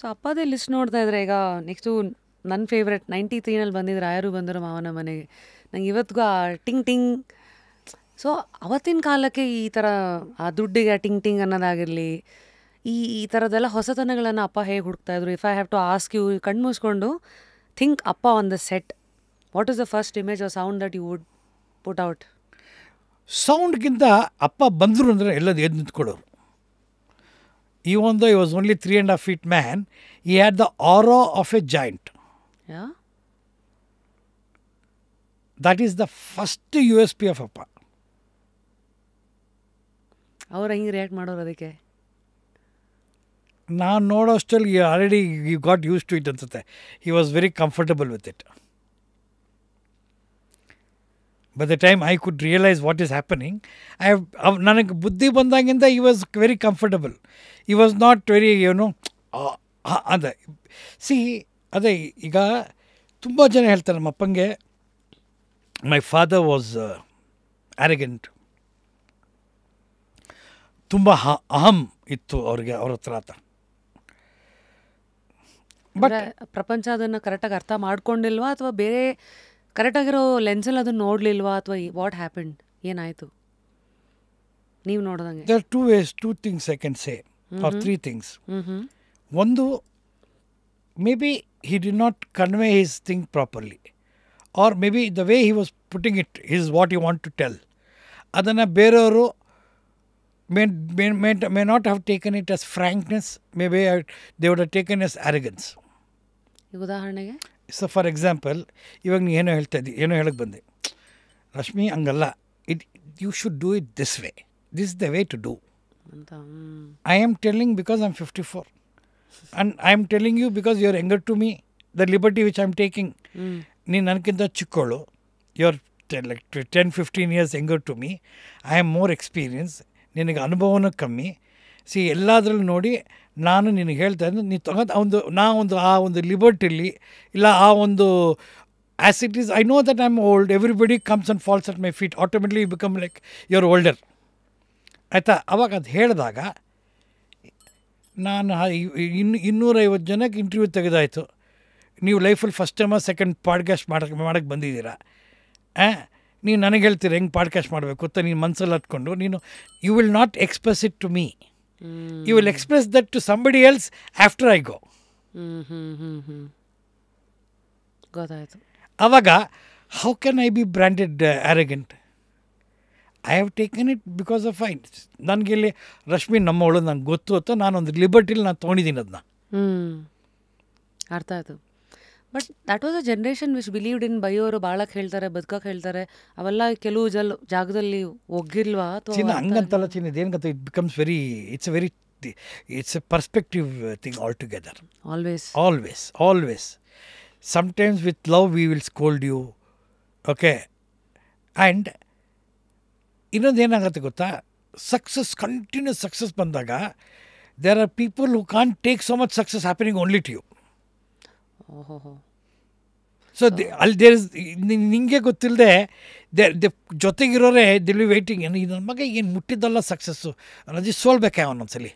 So ಅಪ್ಪದೇ list ನೋಡ್ತಾ ಇದ್ರೆ ಈಗ ನೆಕ್ಸ್ಟು ನನ್ನ ಫೇವ್ರೆಟ್ 93ನಲ್ಲಿ ಬಂದಿದ್ರು ಯಾರು ಬಂದರು ಮಾವನ ಮನೆಗೆ. ನಂಗೆ ಇವತ್ತಿಗೂ ಆ ಟಿಂಗ್ ಟಿಂಗ್. ಸೊ ಅವತ್ತಿನ ಕಾಲಕ್ಕೆ ಈ ಥರ ಆ ದುಡ್ಡಿಗೆ ಟಿಂಗ್ ಟಿಂಗ್ ಅನ್ನೋದಾಗಿರಲಿ, ಈ ಥರದ್ದೆಲ್ಲ ಹೊಸತನಗಳನ್ನು ಅಪ್ಪ ಹೇಗೆ ಹುಡುಕ್ತಾಯಿದ್ರು. If I have to ask you, ಕಣ್ಣು ಮುಸ್ಕೊಂಡು ಥಿಂಕ್ ಅಪ್ಪ on the set, what is the first image or sound that you would put out? ಸೌಂಡ್ಗಿಂತ ಅಪ್ಪ ಬಂದರು ಅಂದರೆ ಎಲ್ಲದು ಎದ್ದು ನಿಂತ್ಕೊಳ್ಳೋರು. Even though he was only 3.5 feet man, he had the aura of a giant. Yeah? That is the first USP of Appa. ಅವ್ರು ಹೆಂಗೆ react ಮಾಡೋರು ಅದಕ್ಕೆ? ನಾನು ನೋಡೋಷ್ಟಲ್ಲಿ already you got use to it ಅನ್ಸುತ್ತೆ. He was very comfortable with it. By the time I could realise what is happening, ನನಗೆ ಬುದ್ಧಿ ಬಂದಾಗಿಂದ he was very comfortable. He was not very ಅದೇ ಅದೇ ಈಗ ತುಂಬ ಜನ ಹೇಳ್ತಾರೆ ನಮ್ಮ ಅಪ್ಪಂಗೆ ಮೈ ಫಾದರ್ ವಾಸ್ ಆ್ಯರಗೆಂಟ್, ತುಂಬ ಅಹಂ ಇತ್ತು ಅವ್ರಿಗೆ, ಅವ್ರ ಹತ್ರ ಆತ. ಬಟ್ ಪ್ರಪಂಚ ಅದನ್ನು ಕರೆಕ್ಟಾಗಿ ಅರ್ಥ ಮಾಡ್ಕೊಂಡಿಲ್ವಾ ಅಥವಾ ಬೇರೆ ಕರೆಕ್ಟಾಗಿರೋ ಲೆನ್ಸಲ್ಲಿ ಅದನ್ನು ನೋಡಲಿಲ್ವಾ ಅಥವಾ ವಾಟ್ ಹ್ಯಾಪನ್ಡ್, ಏನಾಯಿತು ನೀವು ನೋಡ್ದಂಗೆ? There are two things I can say, or 3 things. ಒಂದು, maybe he did not convey his thing properly, or maybe the way he was putting it is what he want to tell. Adanna bereyaru may not have taken it as frankness, maybe they would have taken as arrogance. ಉದಾಹರಣೆಗೆ, so for example, ಇವಾಗ ನೀ ಏನೋ ಹೇಳ್ತಾ ಇದ್ದಿ, ಏನೋ ಹೇಳಕ್ಕೆ ಬಂದೆ, ರಶ್ಮಿ ಹಂಗಲ್ಲ, you should do it this way, this the way to do ಅಂತ. I am telling because I am 54. And I am telling you because you are younger to me, the liberty which I am taking. ನೀನು ನನಗಿಂತ ಚಿಕ್ಕವಳು, you are like 10-15 years younger to me. I am more experienced. ನಿನಗೆ ಅನುಭವನೂ ಕಮ್ಮಿ. ಎಲ್ಲದರಲ್ಲೂ ನೋಡಿ ನಾನು ನಿನಗೆ ಹೇಳ್ತಾ ಇದ್ದೆ, ನೀನು ತಗೊಂಡು ಆ ಒಂದು ಲಿಬರ್ಟಿಲಿ ಇಲ್ಲ ಆ ಒಂದು as it is, I know that I am old, everybody comes and falls at my feet, automatically you become like you are older. ಆಯಿತಾ? ಅವಾಗ ಅದು ಹೇಳಿದಾಗ ನಾನು 250 ಜನಕ್ಕೆ ಇಂಟರ್ವ್ಯೂ ತೆಗೆದಾಯಿತು. ನೀವು ಲೈಫಲ್ಲಿ ಫಸ್ಟ್ ಟೈಮ ಸೆಕೆಂಡ್ ಪಾಡ್ಕಾಸ್ಟ್ ಮಾಡೋಕ್ಕೆ ಬಂದಿದ್ದೀರಾ, ನೀವು ನನಗೆ ಹೇಳ್ತೀರ ಹೆಂಗೆ ಪಾಡ್ಕಾಸ್ಟ್ ಮಾಡಬೇಕು ಅಂತ ನೀನು ಮನಸ್ಸಲ್ಲಿ ಹತ್ಕೊಂಡು, ನೀನು you will not express it to me, you will express that to somebody else after I go. ಗೊತ್ತಾಯಿತು. ಆವಾಗ how can I be branded arrogant? I have taken it because of ನನಗೆ ಇಲ್ಲಿ ರಶ್ಮಿ ನಮ್ಮವಳು ನಂಗೆ ಗೊತ್ತು ಅಂತ ನಾನೊಂದು ಲಿಬರ್ಟಿಲಿ ನಾನು ತೊಗೊಂಡಿದ್ದೀನಿ ಅದನ್ನ. ಅರ್ಥ ಆಯಿತು. But that was a generation which believed in ಬೈಯೋರು ಬಾಳಕ್ಕೆ ಹೇಳ್ತಾರೆ, ಬದುಕಕ್ಕೆ ಹೇಳ್ತಾರೆ, ಅವೆಲ್ಲ ಕೆಲವು ಜಾಗದಲ್ಲಿ ಒಗ್ಗಿಲ್ವಾ? ಚಿನ್ನ ಹಂಗಂತಲ್ಲ ಚಿನ್ನ, ಇದೇನು ಗೊತ್ತಾ, it becomes very, it's A perspective thing all together. Always sometimes with love we will scold you, okay? And ಇನ್ನೊಂದು ಏನಾಗುತ್ತೆ ಗೊತ್ತಾ, ಕಂಟಿನ್ಯೂಸ್ ಸಕ್ಸಸ್ ಬಂದಾಗ there are people who can't take so much success happening only to you. So ಅಲ್ಲಿ there is, ನಿಮಗೆ ಗೊತ್ತಿಲ್ಲದೆ ಜೊತೆಗಿರೋರೆ ದಿಲ್ be waiting, ನನ್ನ ಮಗ ಏನು ಮುಟ್ಟಿದ್ದಲ್ಲ ಸಕ್ಸಸ್ಸು, ರಜಿ ಸೋಲ್ಬೇಕಾ ಒಂದೊಂದ್ಸಲಿ.